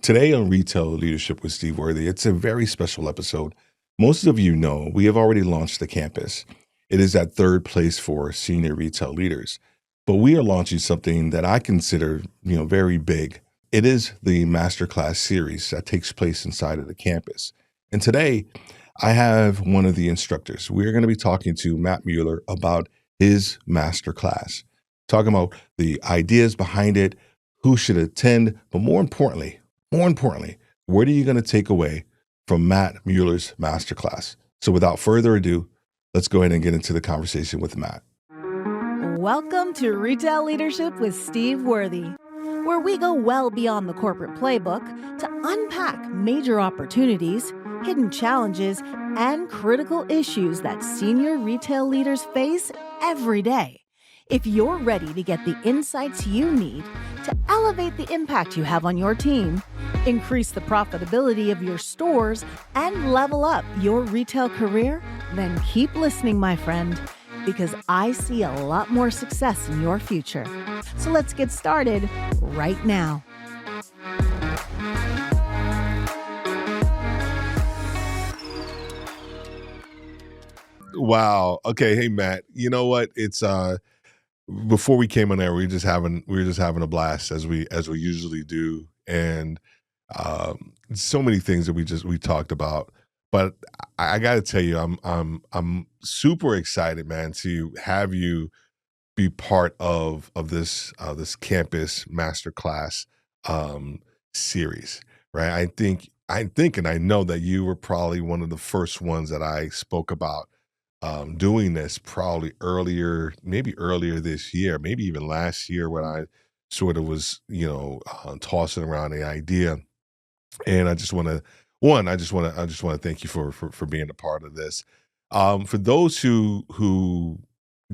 Today on Retail Leadership with Steve Worthy, it's a very special episode. Most of you know we have already launched the campus. It is at third place for senior retail leaders. But we are launching something that I consider, very big. It is the Masterclass series that takes place inside of the campus. And today, I have one of the instructors. We're going to be talking to Matt Mueller about his Masterclass, talking about the ideas behind it, who should attend, but more importantly, what are you going to take away from Matt Mueller's Masterclass? So without further ado, let's go ahead and get into the conversation with Matt. Welcome to Retail Leadership with Steve Worthy, where we go well beyond the corporate playbook to unpack major opportunities, hidden challenges, and critical issues that senior retail leaders face every day. If you're ready to get the insights you need to elevate the impact you have on your team, increase the profitability of your stores, and level up your retail career, then keep listening, my friend, because I see a lot more success in your future. So let's get started right now. Wow. Okay. Hey, Matt. You know what? It's before we came on air, we were just having a blast as we usually do, and so many things that we talked about. But I got to tell you, I'm super excited, man, to have you be part of this campus masterclass series, right? And I know that you were probably one of the first ones that I spoke about doing this probably maybe earlier this year, maybe even last year when I sort of was, tossing around the idea. And I just want to, I just want to thank you for being a part of this. For those who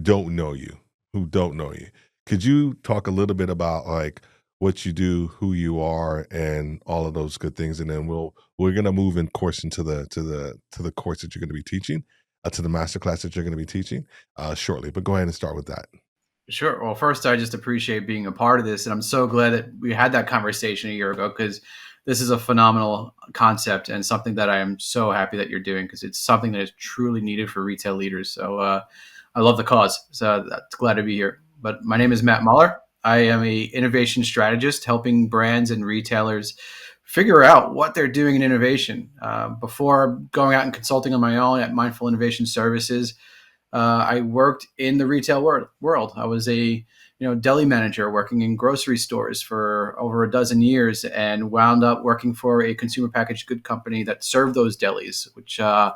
don't know you, could you talk a little bit about like what you do, who you are, and all of those good things, and then we're gonna move in course into the course that you're going to be teaching, to the master class that you're going to be teaching shortly. But go ahead and start with that. Sure. Well, first, I just appreciate being a part of this. And I'm so glad that we had that conversation a year ago, because this is a phenomenal concept and something that I am so happy that you're doing, because it's something that is truly needed for retail leaders. So I love the cause. So that's glad to be here. But my name is Matt Mueller. I am a innovation strategist helping brands and retailers figure out what they're doing in innovation. Before going out and consulting on my own at Mindful Innovation Services, I worked in the retail world. I was a deli manager working in grocery stores for over a dozen years, and wound up working for a consumer packaged good company that served those delis, which I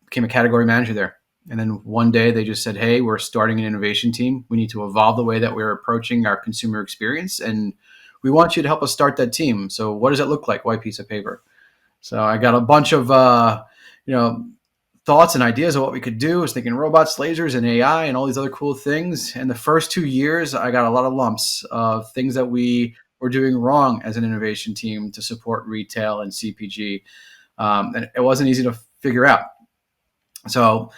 became a category manager there. And then one day they just said, "Hey, we're starting an innovation team. We need to evolve the way that we're approaching our consumer experience, and we want you to help us start that team. So what does it look like? White piece of paper." So I got a bunch of thoughts and ideas of what we could do. I was thinking robots, lasers, and AI, and all these other cool things. And the first 2 years, I got a lot of lumps of things that we were doing wrong as an innovation team to support retail and CPG, and it wasn't easy to figure out. So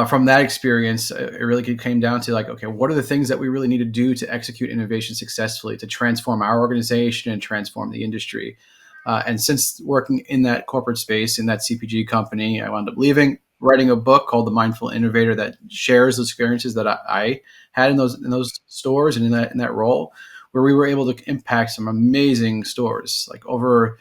from that experience, it really came down to like, okay, what are the things that we really need to do to execute innovation successfully, to transform our organization and transform the industry? And since working in that corporate space, in that CPG company, I wound up leaving, writing a book called The Mindful Innovator that shares the experiences that I had in those stores and in that role, where we were able to impact some amazing stores, like over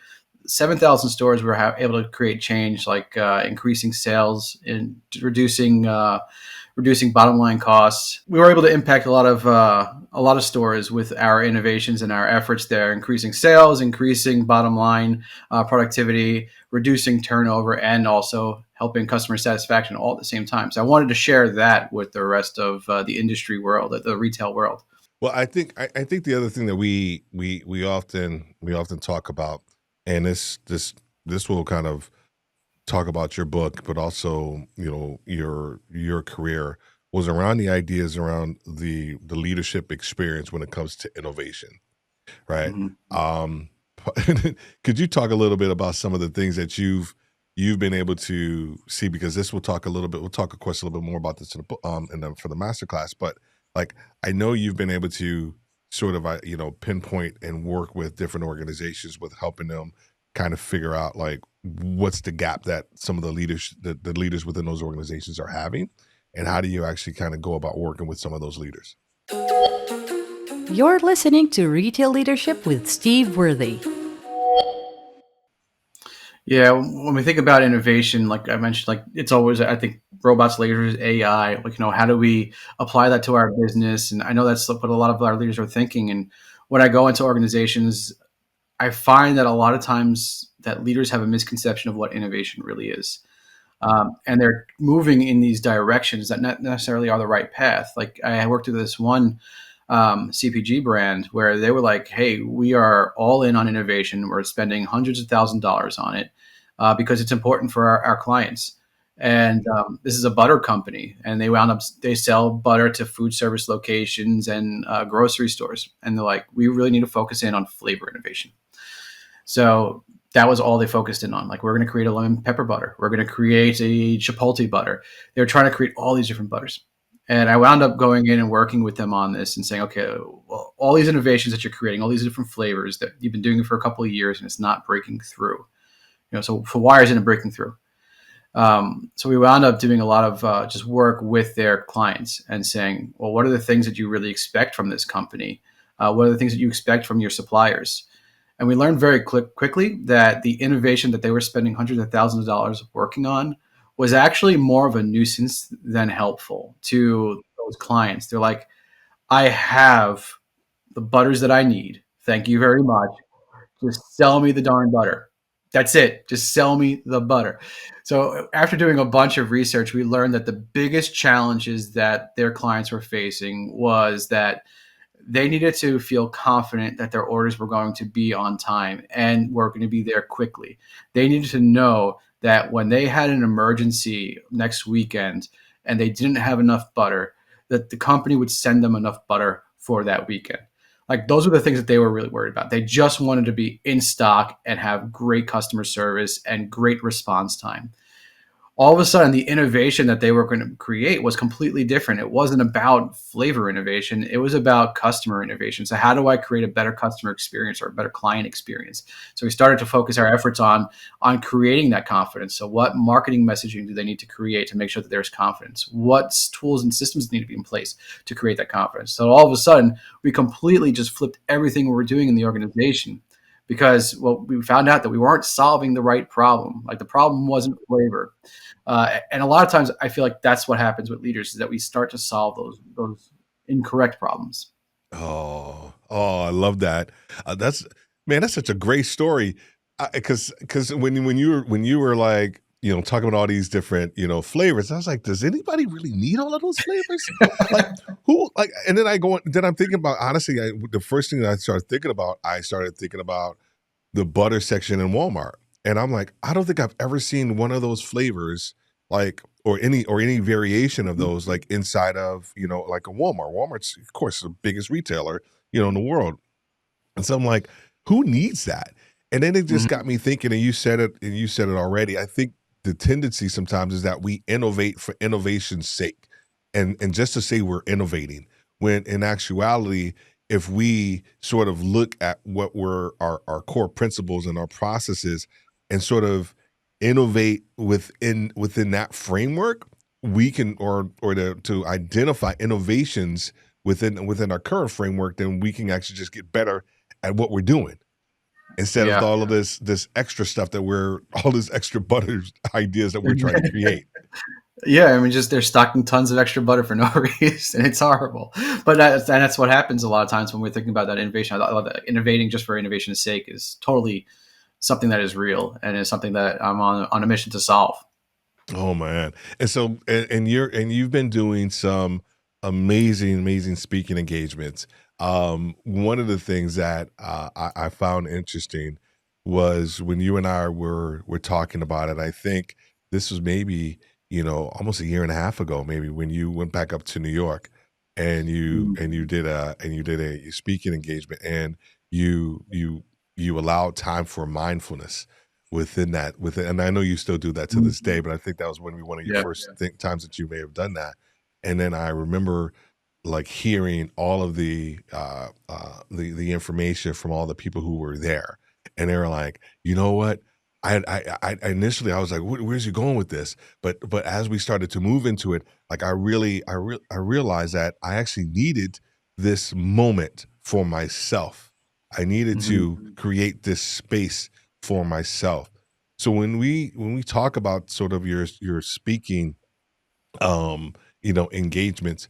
7,000 stores. We were able to create change, like increasing sales and reducing bottom line costs. We were able to impact a lot of stores with our innovations and our efforts there, increasing sales, increasing bottom line productivity, reducing turnover, and also helping customer satisfaction all at the same time. So I wanted to share that with the rest of the industry world, the retail world. Well, I think the other thing that we often talk about, and this will kind of talk about your book, but also your career, was around the ideas around the leadership experience when it comes to innovation, right? Could you talk a little bit about some of the things that you've been able to see? Because this will talk we'll talk of course a little bit more about this in the for the masterclass, but like I know you've been able to sort of pinpoint and work with different organizations with helping them kind of figure out like what's the gap that some of the leaders the leaders within those organizations are having, and how do you actually kind of go about working with some of those leaders? You're listening to Retail Leadership with Steve Worthy. Yeah, when we think about innovation, like I mentioned, like it's always, I think, robots, lasers, AI. Like, how do we apply that to our business? And I know that's what a lot of our leaders are thinking. And when I go into organizations, I find that a lot of times that leaders have a misconception of what innovation really is. And they're moving in these directions that not necessarily are the right path. Like I worked with this one CPG brand where they were like, "Hey, we are all in on innovation. We're spending hundreds of $1,000s on it because it's important for our clients." And this is a butter company, and they sell butter to food service locations and grocery stores. And they're like, "We really need to focus in on flavor innovation." So that was all they focused in on. Like, we're going to create a lemon pepper butter. We're going to create a chipotle butter. They were trying to create all these different butters. And I wound up going in and working with them on this and saying, okay, well, all these innovations that you're creating, all these different flavors that you've been doing for a couple of years and it's not breaking through. So why isn't it breaking through? So we wound up doing a lot of just work with their clients and saying, well, what are the things that you really expect from this company? What are the things that you expect from your suppliers? And we learned very quickly that the innovation that they were spending hundreds of thousands of dollars working on was actually more of a nuisance than helpful to those clients. They're like, I have the butters that I need. Thank you very much. Just sell me the darn butter. That's it. Just sell me the butter. So after doing a bunch of research, we learned that the biggest challenges that their clients were facing was that they needed to feel confident that their orders were going to be on time and were going to be there quickly. They needed to know that when they had an emergency next weekend and they didn't have enough butter, that the company would send them enough butter for that weekend. Like, those were the things that they were really worried about. They just wanted to be in stock and have great customer service and great response time. All of a sudden, the innovation that they were going to create was completely different. It wasn't about flavor innovation. It was about customer innovation. So how do I create a better customer experience or a better client experience? So we started to focus our efforts on creating that confidence. So what marketing messaging do they need to create to make sure that there's confidence? What tools and systems need to be in place to create that confidence? So all of a sudden, we completely just flipped everything we were doing in the organization, because, well, we found out that we weren't solving the right problem. Like, the problem wasn't flavor. And a lot of times I feel like that's what happens with leaders, is that we start to solve those incorrect problems. I love that. That's man, that's such a great story. Because when you were like, talking about all these different, flavors, I was like, does anybody really need all of those flavors? Like, who like? And then then I'm thinking about, honestly, the first thing that I started thinking about the butter section in Walmart. And I'm like, I don't think I've ever seen one of those flavors, like, or any variation of those, like, inside of, like a Walmart. Walmart's, of course, the biggest retailer, in the world. And so I'm like, who needs that? And then it just got me thinking, and you said it already. I think the tendency sometimes is that we innovate for innovation's sake, and just to say we're innovating, when in actuality, if we sort of look at what were our core principles and our processes and sort of innovate within that framework, we can, or to identify innovations within our current framework, then we can actually just get better at what we're doing, instead of Yeah. all of this extra stuff all this extra butter ideas that we're trying to create. Yeah, I mean, just they're stocking tons of extra butter for no reason. It's horrible, but that's what happens a lot of times when we're thinking about that innovation. I love that innovating just for innovation's sake is totally something that is real and is something that I'm on a mission to solve. Oh man. And so you've been doing some amazing speaking engagements. One of the things that I found interesting was when you and I were talking about it. I think this was maybe, almost a year and a half ago, maybe, when you went back up to New York and you did a speaking engagement, and you allowed time for mindfulness and I know you still do that to this day, but I think that was one of your Yeah. first times that you may have done that. And then I remember like hearing all of the information from all the people who were there, and they were like, you know what? I initially I was like, where's he going with this? But as we started to move into it, like I realized that I actually needed this moment for myself. I needed Mhm. to create this space for myself. So when we talk about sort of your speaking engagements,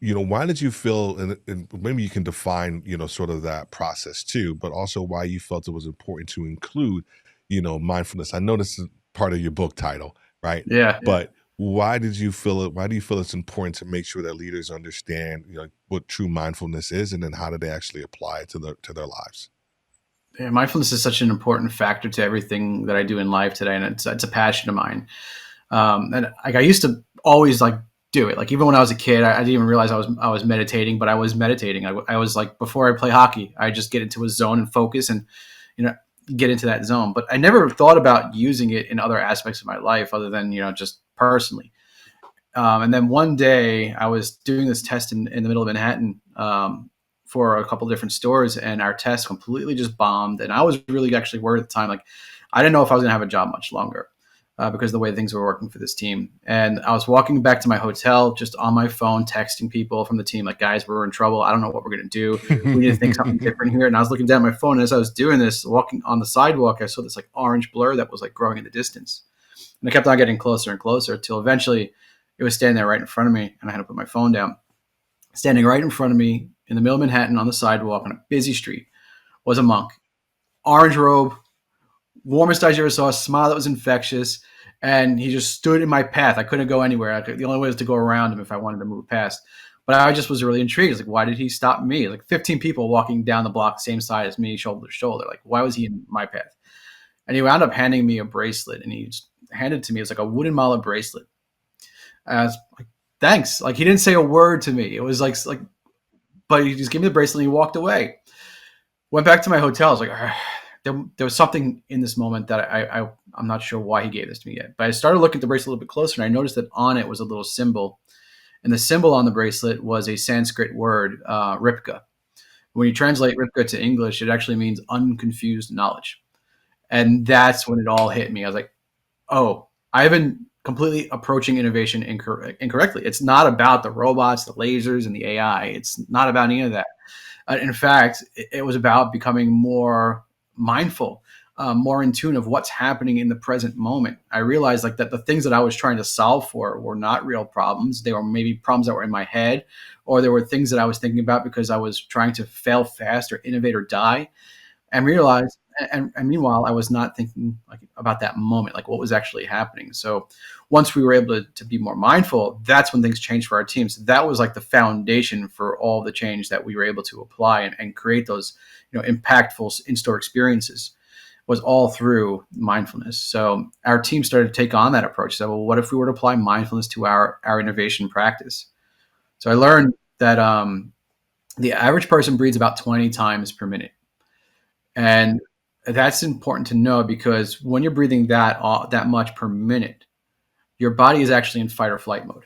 why did you feel, and maybe you can define, sort of that process too, but also why you felt it was important to include, mindfulness. I know this is part of your book title, right? Yeah. But why did you feel it? Why do you feel it's important to make sure that leaders understand, what true mindfulness is, and then how do they actually apply it to their lives? Yeah, mindfulness is such an important factor to everything that I do in life today, and it's a passion of mine. And like I used to always like do it. Like even when I was a kid, I didn't even realize I was meditating, but I was meditating. I was like before I play hockey, I just get into a zone and focus, and you know get into that zone. But I never thought about using it in other aspects of my life other than just personally. And then one day I was doing this test in the middle of Manhattan for a couple different stores, and our test completely just bombed. And I was really actually worried at the time. Like, I didn't know if I was going to have a job much longer because of the way things were working for this team. And I was walking back to my hotel just on my phone, texting people from the team, like, guys, we're in trouble. I don't know what we're going to do. We need to think something different here. And I was looking down at my phone. And as I was doing this, walking on the sidewalk, I saw this like orange blur that was like growing in the distance. And it kept on getting closer and closer till eventually it was standing there right in front of me, and I had to put my phone down. Standing right in front of me in the middle of Manhattan on the sidewalk on a busy street was a monk. Orange robe, warmest I ever saw, a smile that was infectious, and he just stood in my path. I couldn't go anywhere. The only way was to go around him if I wanted to move past. But I just was really intrigued. I was like, why did he stop me? Like 15 people walking down the block, same side as me, shoulder to shoulder. Like, why was he in my path? And he wound up handing me a bracelet, and he just handed it to me. It was like a wooden mala bracelet. I was like, thanks. Like he didn't say a word to me. It was like, but he just gave me the bracelet and he walked away. Went back to my hotel. I was like, there was something in this moment that I'm not sure why he gave this to me yet. But I started looking at the bracelet a little bit closer, and I noticed that on it was a little symbol, and the symbol on the bracelet was a Sanskrit word, Ripka. When you translate Ripka to English, it actually means unconfused knowledge, and that's when it all hit me. I was like, oh, I've been completely approaching innovation incorrectly. It's not about the robots, the lasers, and the AI. It's not about any of that. In fact, it was about becoming more mindful, more in tune of what's happening in the present moment. I realized like that the things that I was trying to solve for were not real problems. They were maybe problems that were in my head, or there were things that I was thinking about because I was trying to fail fast or innovate or die, and realized and meanwhile I was not thinking like about that moment, like what was actually happening. So once we were able to be more mindful, that's when things changed for our teams. That was like the foundation for all the change that we were able to apply and create those impactful in-store experiences, was all through mindfulness. So our team started to take on that approach. So well, what if we were to apply mindfulness to our innovation practice? So I learned that the average person breathes about 20 times per minute. And that's important to know because when you're breathing that much per minute, your body is actually in fight or flight mode,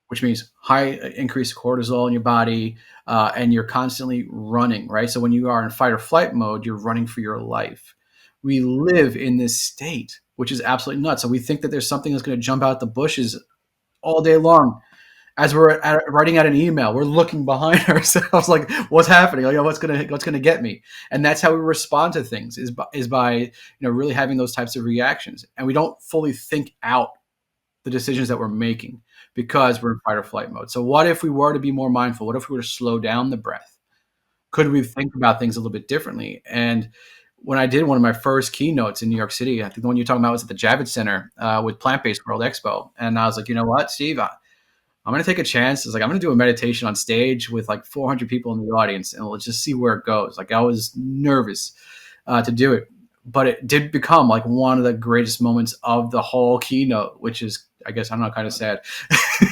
which means high increased cortisol in your body, and you're constantly running, right? So when you are in fight or flight mode, you're running for your life. We live in this state, which is absolutely nuts. So we think that there's something that's going to jump out the bushes all day long. As we're writing out an email, we're looking behind ourselves, like what's happening, like what's gonna get me, and that's how we respond to things is by really having those types of reactions, and we don't fully think out the decisions that we're making because we're in fight or flight mode. So what if we were to be more mindful? What if we were to slow down the breath? Could we think about things a little bit differently? And when I did one of my first keynotes in New York City, I think the one you're talking about was at the Javits Center with Plant Based World Expo, and I was like, you know what, Steve, I'm going to take a chance. It's like, I'm going to do a meditation on stage with like 400 people in the audience, and let's just see where it goes. Like I was nervous to do it, but it did become like one of the greatest moments of the whole keynote, which is, I guess, I'm not kind of sad.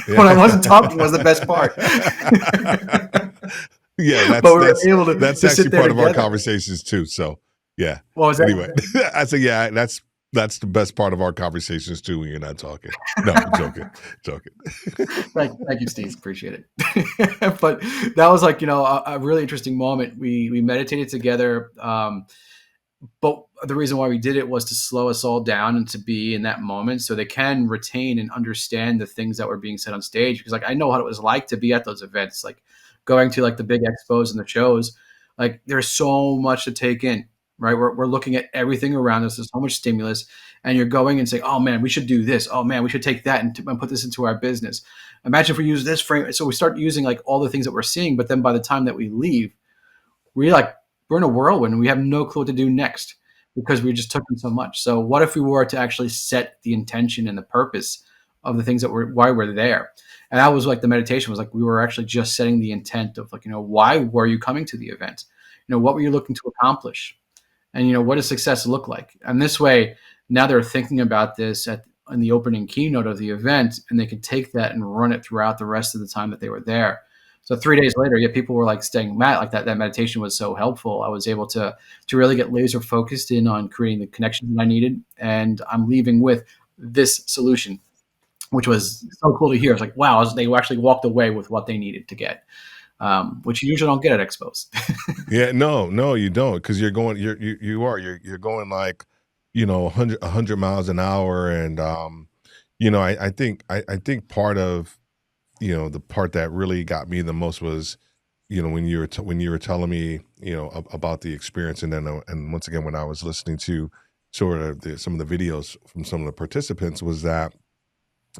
Yeah. When I wasn't talking was the best part. Yeah, But we were able to that's sit actually there part of our together. conversations too. So yeah. What was that? Anyway, I said yeah, that's That's the best part of our conversations too when you're not talking. No, I'm joking, joking. Thank you, Steve. Appreciate it. But that was like, a really interesting moment. We meditated together. But the reason why we did it was to slow us all down and to be in that moment so they can retain and understand the things that were being said on stage. Because like I know what it was like to be at those events, like going to like the big expos and the shows. Like there's so much to take in, right? We're looking at everything around us. There's so much stimulus, and you're going and saying, "Oh man, we should do this. Oh man, we should take that and put this into our business." Imagine if we use this frame. So we start using like all the things that we're seeing, but then by the time that we leave, we like we're in a whirlwind. We have no clue what to do next because we just took in so much. So what if we were to actually set the intention and the purpose of the things that why we're there? And that was like the meditation was like we were actually just setting the intent of like, why were you coming to the event? What were you looking to accomplish? And what does success look like? And this way, now they're thinking about this in the opening keynote of the event, and they could take that and run it throughout the rest of the time that they were there. So 3 days later, yeah, people were like staying, Matt, like that meditation was so helpful. I was able to really get laser focused in on creating the connections that I needed. And I'm leaving with this solution, which was so cool to hear. It's like, wow, they actually walked away with what they needed to get, which you usually don't get at expos. Yeah, no, you don't, because you're going like, 100 miles an hour, and I think part of the part that really got me the most was when you were telling me about the experience, and then and once again when I was listening to sort of some of the videos from some of the participants, was that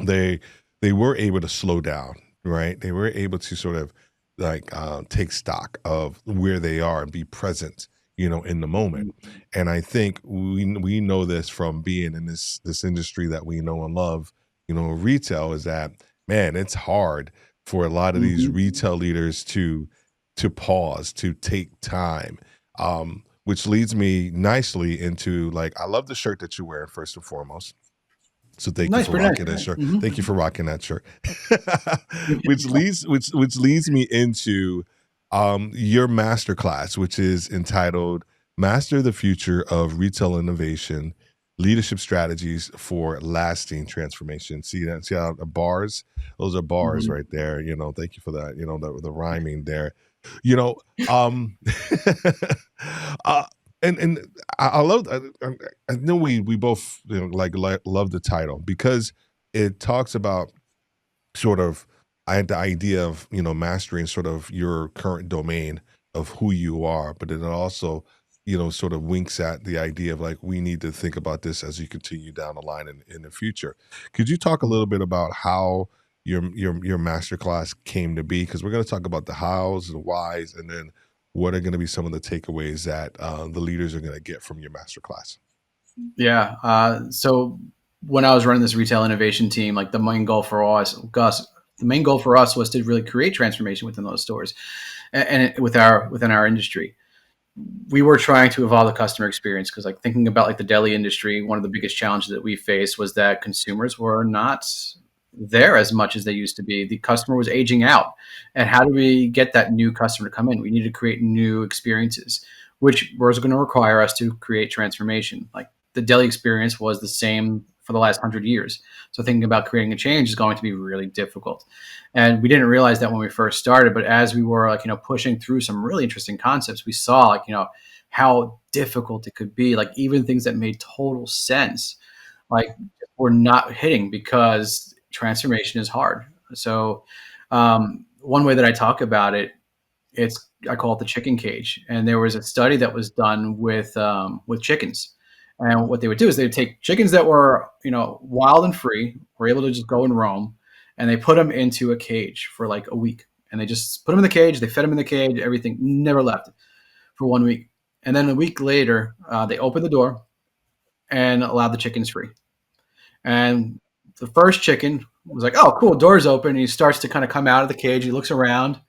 they they were able to slow down, right? They were able to sort of like take stock of where they are and be present, in the moment. And I think we know this from being in this industry that we know and love, retail, is that, man, it's hard for a lot of these Mhm. retail leaders to pause, to take time. Which leads me nicely into, like, I love the shirt that you're wearing first and foremost. So thank you Nice, for pretty nice. rocking that shirt. Mhm. Thank you for rocking that shirt. Which leads me into your masterclass, which is entitled "Master the Future of Retail Innovation: Leadership Strategies for Lasting Transformation." See that? See how the bars? Those are bars Mhm. right there. Thank you for that. The rhyming there. You know, um, uh, and I love. I know we both like love the title because it talks about sort of the idea of mastering sort of your current domain of who you are, but it also sort of winks at the idea of, like, we need to think about this as you continue down the line in the future. Could you talk a little bit about how your masterclass came to be? Because we're going to talk about the hows and whys, and then what are going to be some of the takeaways that the leaders are going to get from your masterclass. Yeah. So when I was running this retail innovation team, like the main goal for us, Gus, the main goal for us was to really create transformation within those stores and within our industry. We were trying to evolve the customer experience because, like, thinking about like the deli industry, one of the biggest challenges that we faced was that consumers were not there as much as they used to be. The customer was aging out, and how do we get that new customer to come in? We need to create new experiences, which was going to require us to create transformation. Like the deli experience was the same for the last 100 years, so thinking about creating a change is going to be really difficult. And we didn't realize that when we first started, but as we were like, pushing through some really interesting concepts, we saw like, how difficult it could be. Like even things that made total sense, like we're not hitting because transformation is hard. So one way that I talk about it, I call it the chicken cage. And there was a study that was done with chickens. And what they would do is they would take chickens that were, wild and free, were able to just go and roam, and they put them into a cage for like a week. And they just put them in the cage. They fed them in the cage. Everything never left for 1 week. And then a week later, they opened the door and allowed the chickens free. And the first chicken was like, "Oh, cool, door's open." And he starts to kind of come out of the cage. He looks around,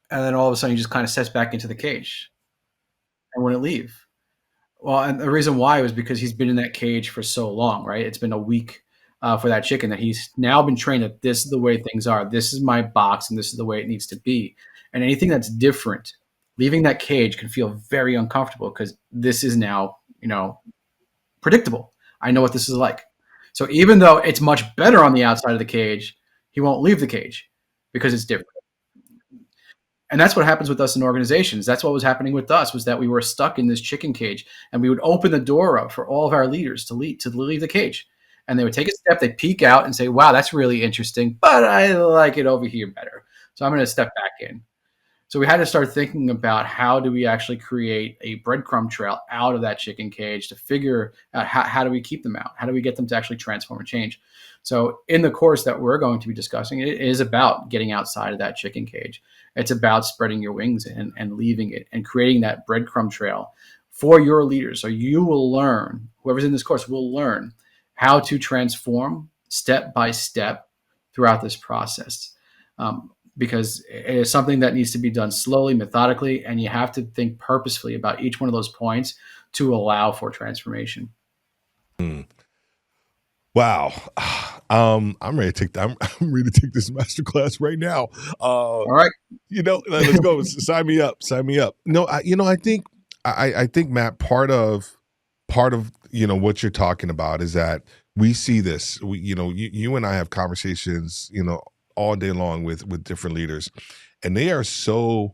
and then all of a sudden, he just kind of sets back into the cage and wouldn't leave. Well, and the reason why was because he's been in that cage for so long, right? It's been a week for that chicken that he's now been trained that this is the way things are. This is my box, and this is the way it needs to be. And anything that's different, leaving that cage can feel very uncomfortable because this is now, predictable. I know what this is like. So even though it's much better on the outside of the cage, he won't leave the cage because it's different. And that's what happens with us in organizations. That's what was happening with us, was that we were stuck in this chicken cage, and we would open the door up for all of our leaders to leave the cage. And they would take a step, they'd peek out and say, wow, that's really interesting, but I like it over here better. So I'm going to step back in. So we had to start thinking about how do we actually create a breadcrumb trail out of that chicken cage to figure out how do we keep them out? How do we get them to actually transform and change? So in the course that we're going to be discussing, it is about getting outside of that chicken cage. It's about spreading your wings and leaving it and creating that breadcrumb trail for your leaders. So you will learn, whoever's in this course will learn how to transform step by step throughout this process. Because it is something that needs to be done slowly, methodically, and you have to think purposefully about each one of those points to allow for transformation. Wow. I'm ready to take I'm ready to take this masterclass right now. All right. Let's go. Sign me up. Sign me up. No, I think Matt, part of what you're talking about is that we see this. You and I have conversations, all day long with different leaders, and they are so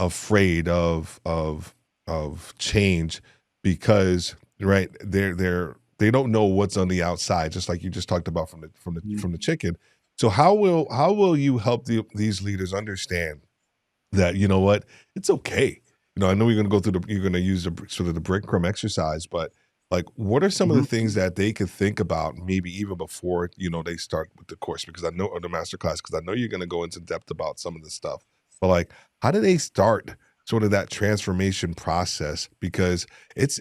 afraid of change because they don't know what's on the outside, just like you just talked about from the chicken. So how will you help these leaders understand that, what, it's okay? I know you're going to use sort of the breadcrumb exercise, but like, what are some of the things that they could think about maybe even before, they start with the course? Because I know, or the masterclass, because I know you're going to go into depth about some of this stuff, but like, how do they start sort of that transformation process? Because it's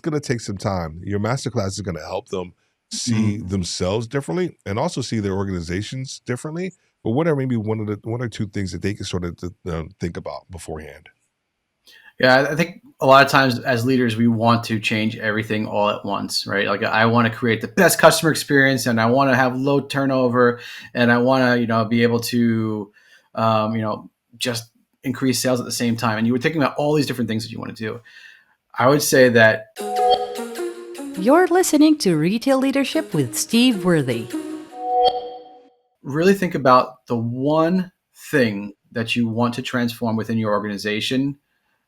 gonna take some time. Your masterclass is going to help them see themselves differently and also see their organizations differently. But what are maybe one or two things that they can sort of think about beforehand? Yeah, I think a lot of times as leaders, we want to change everything all at once, right? Like I want to create the best customer experience, and I want to have low turnover, and I want to, be able to, just increase sales at the same time. And you were thinking about all these different things that you want to do. I would say that You're listening to Retail Leadership with Steve Worthy. really think about the one thing that you want to transform within your organization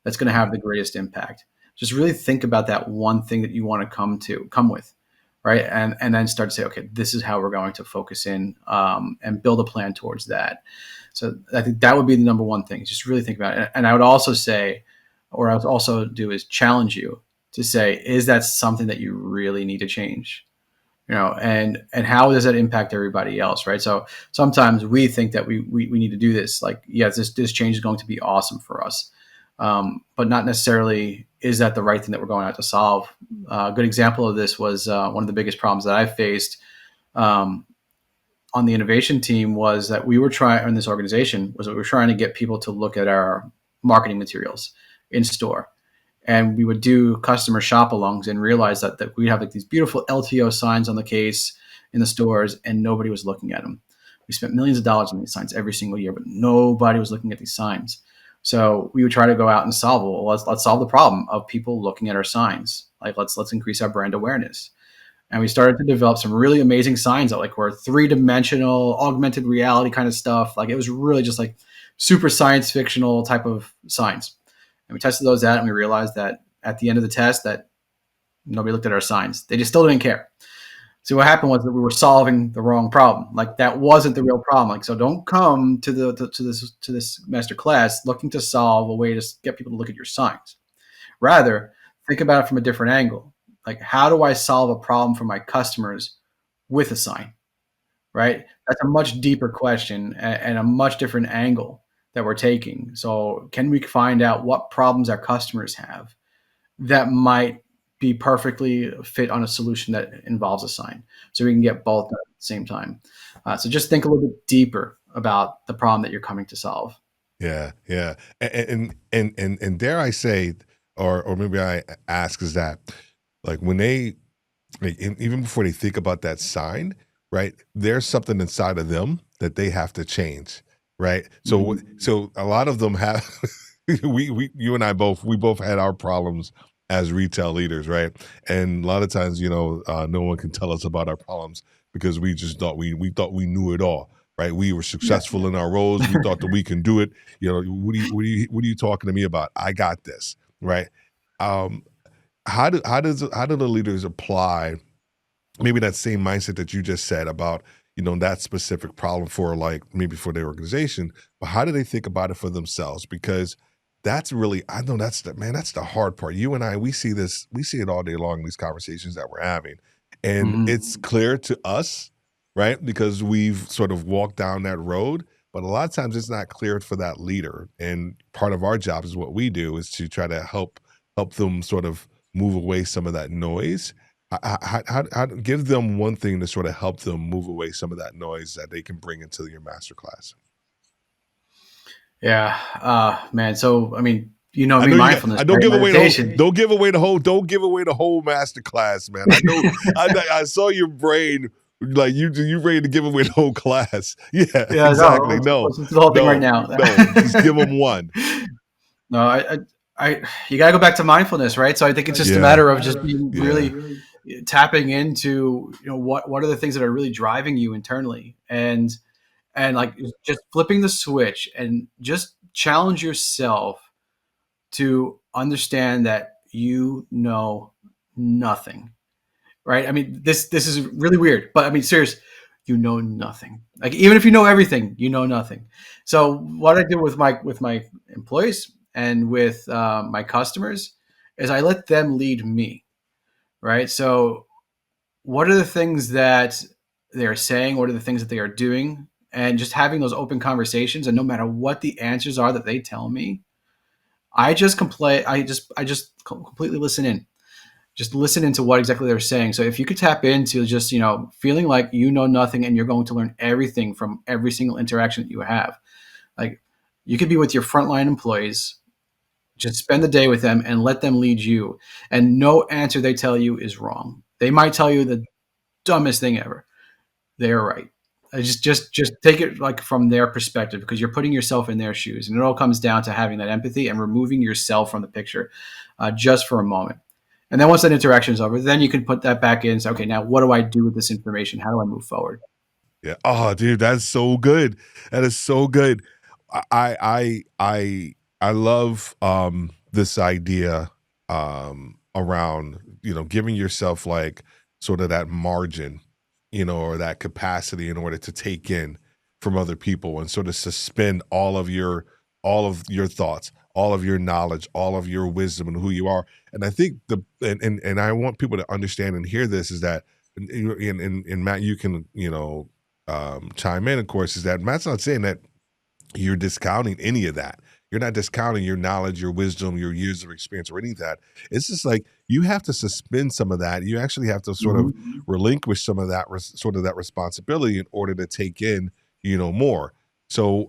that's going to have the greatest impact. Just really think about that one thing that you want to come with, right? And then start to say, okay, this is how we're going to focus in and build a plan towards that. So I think that would be the number one thing. Just really think about it. And I would also say, or I would also do is challenge you to say, is that something that you really need to change? And how does that impact everybody else, right? So sometimes we think that we need to do this. Like, yes, this change is going to be awesome for us. But not necessarily is that the right thing that we're going out to solve. A good example of this was one of the biggest problems that I faced on the innovation team was that we were trying to get people to look at our marketing materials in store. And we would do customer shop alongs and realize that we'd have like these beautiful LTO signs on the case in the stores, and nobody was looking at them. We spent millions of dollars on these signs every single year, but nobody was looking at these signs. So we would try to go out and solve, let's solve the problem of people looking at our signs. Like let's increase our brand awareness. And we started to develop some really amazing signs that like were 3-dimensional, augmented reality kind of stuff. Like it was really just like super science fictional type of signs. And we tested those out, and we realized that at the end of the test that nobody looked at our signs. They just still didn't care. So what happened was that we were solving the wrong problem. Like that wasn't the real problem. Like, so don't come to this master class looking to solve a way to get people to look at your signs. Rather, think about it from a different angle. Like, how do I solve a problem for my customers with a sign? Right? That's a much deeper question and a much different angle that we're taking. So can we find out what problems our customers have that might be perfectly fit on a solution that involves a sign, so we can get both done at the same time? So just think a little bit deeper about the problem that you're coming to solve. Yeah, and dare I say, or maybe I ask, is that like when they, like, even before they think about that sign, right? There's something inside of them that they have to change, right? So a lot of them have. You and I both had our problems as retail leaders, right? And a lot of times, no one can tell us about our problems because we just thought we thought we knew it all, right? We were Yeah. successful in our roles. We thought that we can do it. What are you talking to me about? I got this, right? Um, how do the leaders apply maybe that same mindset that you just said about that specific problem for like maybe for their organization, but how do they think about it for themselves? Because that's really, I know that's the hard part. You and I, we see it all day long in these conversations that we're having, and Mhm. it's clear to us, right? Because we've sort of walked down that road, but a lot of times it's not clear for that leader. And part of our job is what we do is to try to help them sort of move away some of that noise. How give them one thing to sort of help them move away some of that noise that they can bring into your masterclass. Yeah, man. So, I mean, I me, know you got. mindfulness, I don't right? give away the whole. Meditation. Don't give away the whole. Don't give away the whole masterclass, man. I know. I saw your brain like you ready to give away the whole class. Yeah, Yeah, exactly. no, No, let's do the whole thing right no, now. no. Just give them one. No, you got to go back to mindfulness, right? So I think it's just a Yeah, matter of just being yeah. really tapping into, what are the things that are really driving you internally, and like just flipping the switch and just challenge yourself to understand that you know nothing, right? I mean, this is really weird, but I mean, serious, you know nothing. Like even if you know everything, you know nothing. So what I do with my employees and with my customers is I let them lead me, right? So what are the things that they are saying? What are the things that they are doing? And just having those open conversations, and no matter what the answers are that they tell me, I just completely listen in. Just listen into what exactly they're saying. So if you could tap into just, feeling like you know nothing and you're going to learn everything from every single interaction that you have, like you could be with your frontline employees, just spend the day with them and let them lead you. And no answer they tell you is wrong. They might tell you the dumbest thing ever. They are right. Just take it like from their perspective, because you're putting yourself in their shoes, and it all comes down to having that empathy and removing yourself from the picture, just for a moment. And then once that interaction is over, then you can put that back in and say, okay, now what do I do with this information? How do I move forward? Yeah. Oh, dude, that's so good. That is so good. I love this idea around, giving yourself like sort of that margin, or that capacity in order to take in from other people and sort of suspend all of your thoughts, all of your knowledge, all of your wisdom and who you are. And I think and I want people to understand and hear this is that and Matt, you can, chime in, of course, is that Matt's not saying that you're discounting any of that. You're not discounting your knowledge, your wisdom, your years of experience, or any of that. It's just like you have to suspend some of that. You actually have to sort of Mhm. relinquish some of that, sort of that responsibility in order to take in, more. So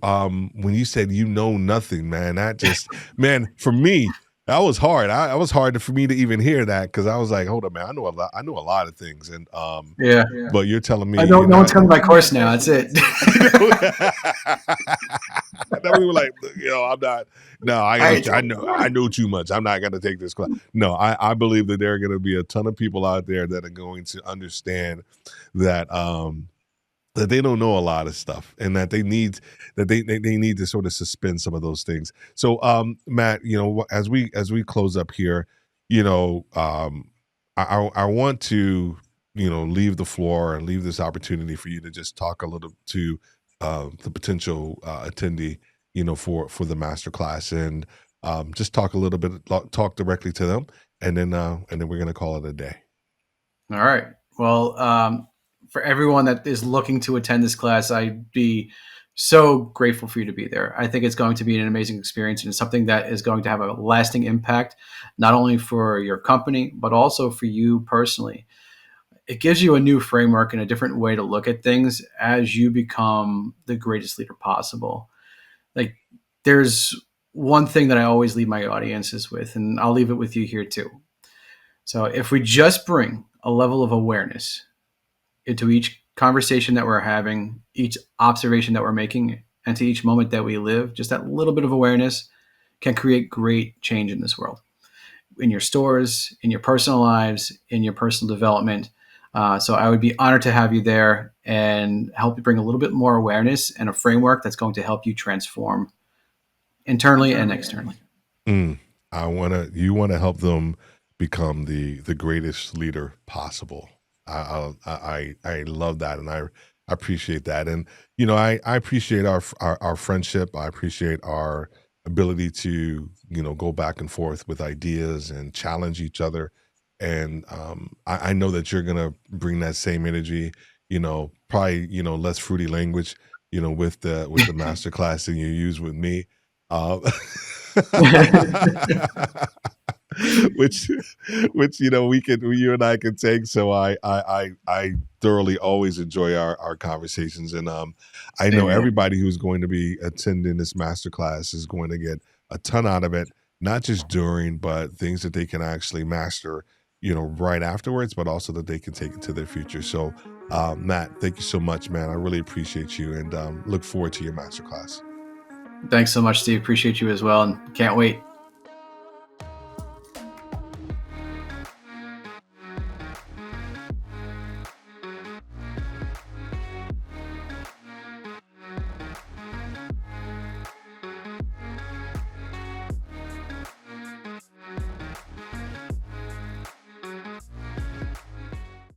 when you said nothing, man, that just, man, for me, that was hard. I was hard for me to even hear that because I was like, hold up, man, I know a lot. I know a lot of things, and Yeah. but you're telling me I know you're no one's not. coming to my course now. That's it. That we were like, I'm not. No, I, I know too much. I'm not going to take this class. No, I believe that there are going to be a ton of people out there that are going to understand that that they don't know a lot of stuff and that they need to sort of suspend some of those things. So, Matt, as we close up here, I want to leave the floor and leave this opportunity for you to just talk a little to the potential attendee, for the masterclass, and just talk a little bit, talk directly to them, and then we're gonna call it a day. All right. Well, for everyone that is looking to attend this class, I'd be so grateful for you to be there. I think it's going to be an amazing experience, and it's something that is going to have a lasting impact, not only for your company, but also for you personally. It gives you a new framework and a different way to look at things as you become the greatest leader possible. Like, there's one thing that I always leave my audiences with, and I'll leave it with you here too. So if we just bring a level of awareness into each conversation that we're having, each observation that we're making, and to each moment that we live, just that little bit of awareness can create great change in this world. in your stores, in your personal lives, in your personal development. So I would be honored to have you there and help you bring a little bit more awareness and a framework that's going to help you transform internally and externally. Mm, you want to help them become the greatest leader possible. I love that, and I appreciate that, and I appreciate our friendship. I appreciate our ability to go back and forth with ideas and challenge each other, and I know that you're gonna bring that same energy. Probably less fruity language. With the master class than you use with me. Uh, which you and I can take. So I thoroughly always enjoy our conversations, and I know Same here. everybody who's going to be attending this masterclass is going to get a ton out of it, not just during, but things that they can actually master, right afterwards, but also that they can take into their future. So Matt, thank you so much, man. I really appreciate you, and look forward to your masterclass. Thanks so much, Steve. Appreciate you as well, and can't wait.